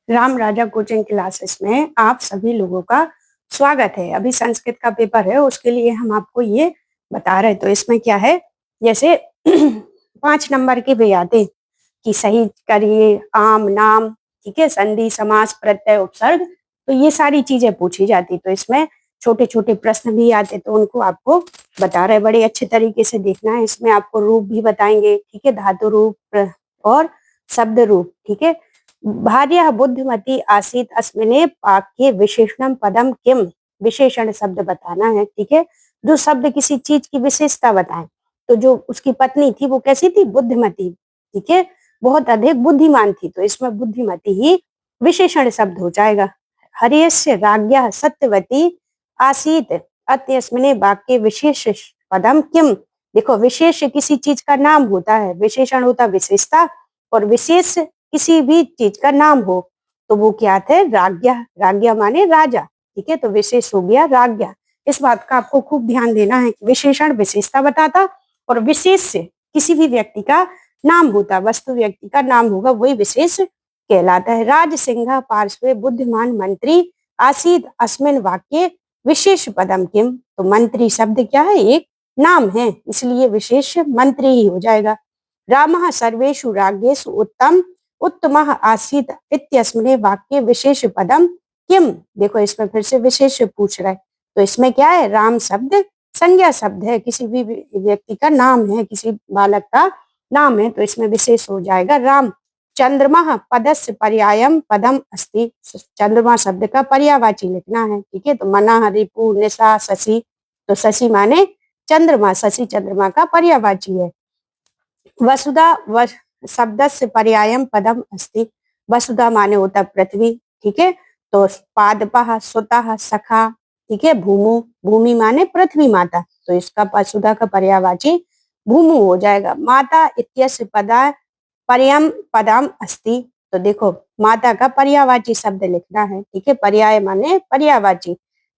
राम राजा coaching classes में आप सभी लोगों का स्वागत है। अभी संस्कृत का पेपर है, उसके लिए हम आपको ये बता रहे। तो इसमें क्या है, जैसे 5 नंबर के भी आते कि सही करिए, आम, नाम, ठीक है, संधि, समास, प्रत्यय, उपसर्ग, तो ये सारी चीजें पूछी जाती। तो इसमें छोटे छोटे प्रश्न भी आते, तो उनको आपको बता रहे। बड़े अच्छे तरीके से देखना है। इसमें आपको रूप भी बताएंगे, ठीक है, धातु रूप और शब्द रूप, ठीक है। भार्या बुद्धिमती आसीत अस्मिने वाक्ये विशेषणम पदम किम, विशेषण शब्द बताना है, ठीक है। जो शब्द किसी चीज की विशेषता बताएं, तो जो उसकी पत्नी थी वो कैसी थी, बुद्धिमती, ठीक है, बहुत अधिक बुद्धिमान थी। तो इसमें बुद्धिमती ही विशेषण शब्द हो जाएगा। हर्यस्य राज्ञः सत्यवती आसीत अत्यस्मिने वाक्ये विशेष पदम किम। देखो, विशेष किसी चीज का नाम होता है, विशेषण होता विशेषता, और विशेष किसी भी चीज का नाम हो तो वो क्या थे, राज्ञा। राज्ञा माने राजा, ठीक है। तो विशेष हो गया राज्ञा। इस बात का आपको खूब ध्यान देना है कि विशेषण विशेषता बताता, और विशेष से किसी भी व्यक्ति का नाम होता, वस्तु व्यक्ति का नाम होगा, वही विशेष कहलाता है। राज सिंह पार्श्वे बुद्धिमान मंत्री आसीत अस्मिन वाक्य विशेष पदम किम। तो मंत्री शब्द क्या है, एक नाम है, इसलिए विशेष मंत्री ही हो जाएगा। रामः सर्वेषु राज्ञेषु उत्तमः आसीत इत्यस्मिने वाक्ये विशेष पदम किम। देखो, इसमें फिर से विशेष पूछ रहा है। तो इसमें क्या है, राम शब्द संज्ञा शब्द है, किसी भी व्यक्ति का नाम है, किसी बालक का नाम है, तो इसमें विशेष हो जाएगा राम। चंद्रमा पदस्य पर्यायम पदम अस्ति। चंद्रमा शब्द का पर्यायवाची लिखना है, ठीक है। तो मना, रिपु, निशा, शशि, तो शशि माने चंद्रमा, शशि चंद्रमा का पर्यायवाची है। वसुधा शब्दस्य पर्यायम पदम अस्ति। वसुधा माने होता पृथ्वी, ठीक है। तो पादपः, सुतः, सखा, ठीक है। भूमु, भूमि माने पृथ्वी माता, तो इसका वसुधा का पर्यायवाची भूमु हो जाएगा। माता इत्यस्य पदा पर्यम पदम अस्ति। तो देखो, माता का पर्यायवाची शब्द लिखना है, ठीक है। पर्याय माने पर्यायवाची।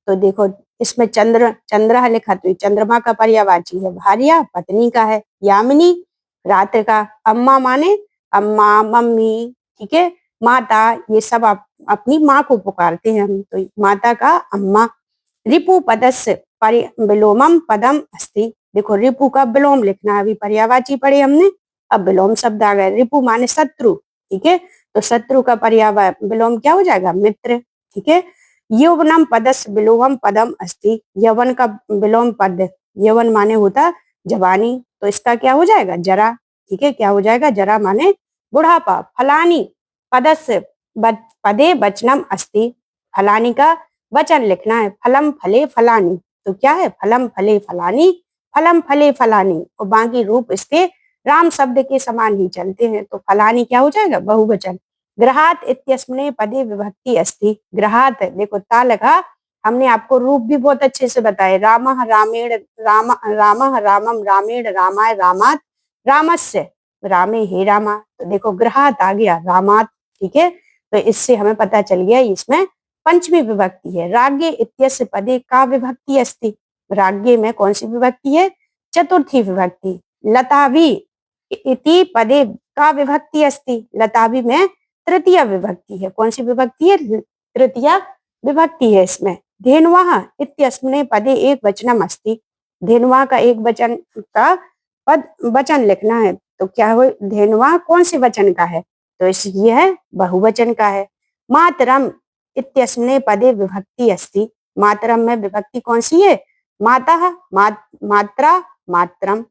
तो देखो, इसमें चंद्र लिखा, तो चंद्रमा का पर्यायवाची है। भार्या पत्नी का है। यामिनी रात का। अम्मा माने अम्मा, मम्मी, ठीक है। माता, ये सब अपनी माँ को पुकारते हैं हम, तो माता का अम्मा। रिपु पदस्य विलोमम पदम अस्ति। देखो, रिपु का विलोम लिखना है, अभी पर्यायवाची पढ़े हमने, अब विलोम शब्द आ गए। रिपु माने शत्रु, ठीक है। तो शत्रु का पर्याय विलोम क्या हो जाएगा, मित्र, ठीक है। यौवनम पदस्य विलोमम पदम अस्ति। यौवन का विलोम पद, यौवन माने होता जवानी, तो इसका क्या हो जाएगा, जरा, ठीक है। क्या हो जाएगा, जरा माने बुढ़ापा। फलानी पदस्य पदे वचनम अस्ति। फलानी का वचन लिखना है। फलम फले फलानी, तो क्या है, फलम फले फलानी, फलम फले फलानी, और बाकी रूप इसके राम शब्द के समान ही चलते हैं। तो फलानी क्या हो जाएगा, बहुवचन। ग्रहात इत्यस्मिने पदे विभक्ति अस्ति। ग्रहात, देखो ता लगा, हमने आपको रूप भी बहुत अच्छे से बताए। रामः रामेण रामः रामम रामेण रामाय रामात रामस्य रामे हे रामा। तो देखो, ग्रहात आ गया, रामात, ठीक है। तो इससे हमें पता चल गया इसमें पंचमी विभक्ति है। राज्ञे इत्यस्य पदे का विभक्ति अस्ति। राज्ञे में कौन सी विभक्ति है, चतुर्थी विभक्ति। लताभि इति पदे का विभक्ति अस्ति। लताभि में तृतीय विभक्ति है। कौन सी विभक्ति है, तृतीय विभक्ति है इसमें। धेनुवाः इत्यस्मिने पदे एक वचनम अस्ति। धेनुवाः का एक वचन का पद वचन लिखना है, तो क्या हो, धेनुवाः कौन से वचन का है, तो ये है बहुवचन का है। मातरम इत्यस्मिने पदे विभक्ति अस्ति। मातरम में विभक्ति कौन सी है, माता, मात्रा, मातरम,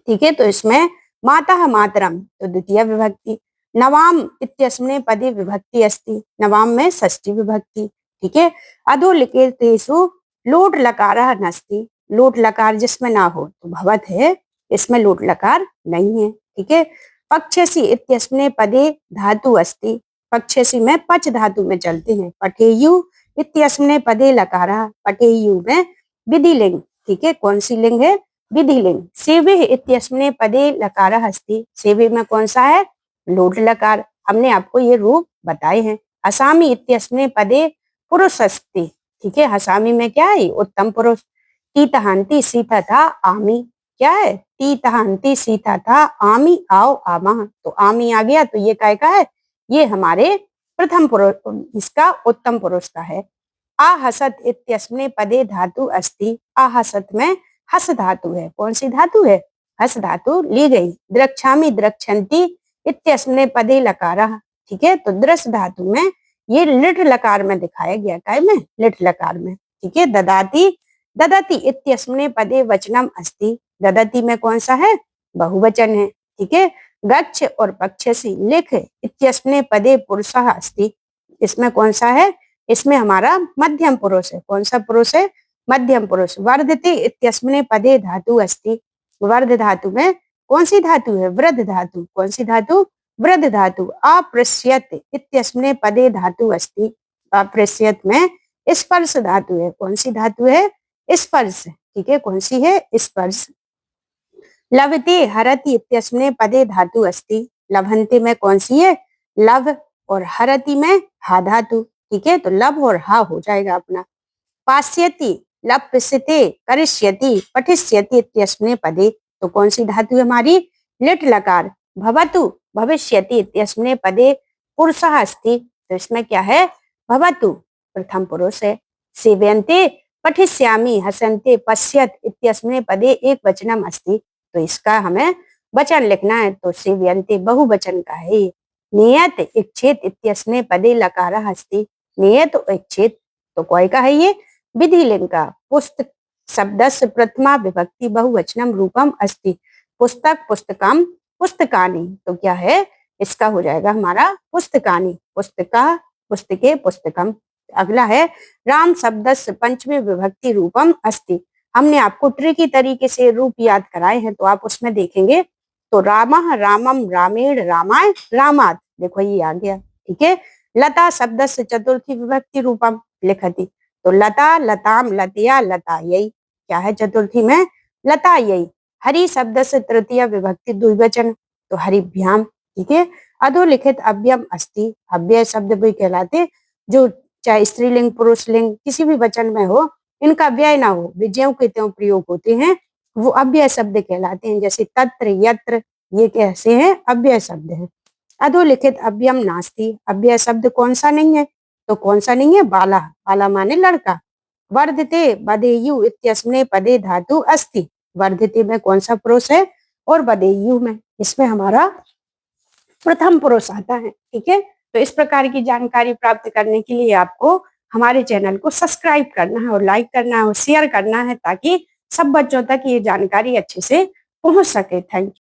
ठीक है। तो इसमें माता मातरम, तो द्वितीय विभक्ति। नवाम इत्यस्मिने पदे विभक्ति अस्ति। नवाम में षष्ठी विभक्ति, ठीक है। अधोलिखितेषु लोट लकारः नस्ति। लोट लकार जिसमें ना हो तो भवत है, इसमें लोट लकार नहीं है, ठीक है। पक्षसी इत्यस्मिने पदे धातु अस्ति। पक्षसी में पच धातु में चलते हैं। पठेयु इत्यस्मिने पदे लकारः। पठेयु में विधिलिंग, ठीक है। कौन सी लिंग है, विधिलिंग। सेवे इत्यस्मिने पदे लकारः अस्ति। सेवे में कौन सा है, लोट लकार। हमने आपको ये रूप बताए हैं। असामी इत्यस्मिने पदे पुरुष अस्ति, ठीक है। हसामी में क्या है, उत्तम पुरुष। तीतहंती सीता था आमी, क्या है, तीतहंती सीता था आमी आओ आमा। तो आमी आ गया, तो ये काय का है, ये हमारे प्रथम पुरुष, इसका उत्तम पुरुष का है। आहसत इत्यस्मिन् पदे धातु अस्ति। आहसत में हस धातु है। कौन सी धातु है? हस धातु ली गई। द्रक्ष्यामि द्रक्ष्यन्ति इत्यस्मिन् पदे लकारः। ठीक है, तो दृश धातु में ये लिट लकार में दिखाया गया। काय में? लिट लकार में। ठीक है, ददाति ददति इत्यस्मिन् पदे वचनम अस्ति। ददति में कौन सा है? बहुवचन है। ठीक है, गच्छ और पक्षसि लिख इत्यस्मिन् पदे पुरुषः अस्ति। इसमें कौन सा है? इसमें हमारा मध्यम पुरुष है। कौन सा पुरुष है? मध्यम पुरुष। वर्धते इत्यस्मिन् पदे धातु अस्ति। वर्ध धातु में कौन सी धातु है? वृद्ध धातु। कौन सी धातु? वृद्ध धातु। अपृश्यत इत्यस्मिन् पदे धातु अस्ति। अपृश्यत में स्पर्श धातु है। कौन सी धातु है? स्पर्श। ठीक है, कौन सी है? स्पर्श। लभते हरति इत्यस्मिन् पदे धातु अस्ति। लभन्ते में कौन सी है? लभ। और हरति में हा धातु। ठीक है, तो लभ और हा हो जाएगा अपना। पास्यति लप्स्यते करिष्यति पठिष्यति इत्यस्मिन् पदे, तो कौन सी धातु है हमारी? लिट लकार। भवतु भविष्यति इत्यस्मिन् पदे पुरुषः अस्ति। तो इसमें क्या है? भवतु प्रथम पुरुष है। सेव्यन्ते पठिष्यामि हसन्ते पश्यत इत्यस्मिन् पदे एक वचनम अस्ति। तो इसका हमें वचन लिखना है, तो सेव्यन्ते बहुवचन का है। नियत इच्छेत इत्यस्मिन् पदे लकारः अस्ति। नियत और इच्छेत तो कोई का है ये? विधिलिंग का। पुस्तक शब्दस्य प्रथमा विभक्ति बहुवचनम रूपम अस्ति। पुस्तक पुस्तकम पुस्तकानि, तो क्या है? इसका हो जाएगा हमारा पुस्तकानि। पुस्तका पुस्तके पुस्तकम। अगला है राम शब्दस्य पंचमी विभक्ति रूपम अस्ति। हमने आपको ट्रिकी तरीके से रूप याद कराए हैं, तो आप उसमें देखेंगे तो रामः रामम रामेण रामाय रामात। देखो ये आ गया। ठीक है, लता शब्दस्य चतुर्थी विभक्ति रूपम लिखति। तो लता लताम लतिया लतायै। क्या है चतुर्थी में? लतायै। हरि शब्दस्य तृतीय विभक्ति द्विवचन, तो हरिभ्याम। ठीक है, अधोलिखित अव्ययम अस्ति। अव्यय शब्द भी कहलाते जो चाहे स्त्रीलिंग पुरुषलिंग किसी भी वचन में हो, इनका व्यय ना हो, विजयों के त्यों प्रयोग होते हैं, वो अव्यय शब्द कहलाते हैं। जैसे तत्र यत्र, ये कैसे हैं? अव्यय शब्द है। अधोलिखित अव्ययम नास्ति। अव्यय शब्द कौन सा नहीं है? तो कौन सा नहीं है? बाला। बाला माने लड़का। वर्धते बदेयु इत्यस्मिन् पदे धातु अस्ति। वर्धते में कौन सा पुरुष है? और बदेयु में, इसमें हमारा प्रथम पुरुष आता है। ठीक है, तो इस प्रकार की जानकारी प्राप्त करने के लिए आपको हमारे चैनल को सब्सक्राइब करना है और लाइक करना है और शेयर करना है, ताकि सब बच्चों तक ये जानकारी अच्छे से पहुंच सके। Thank you.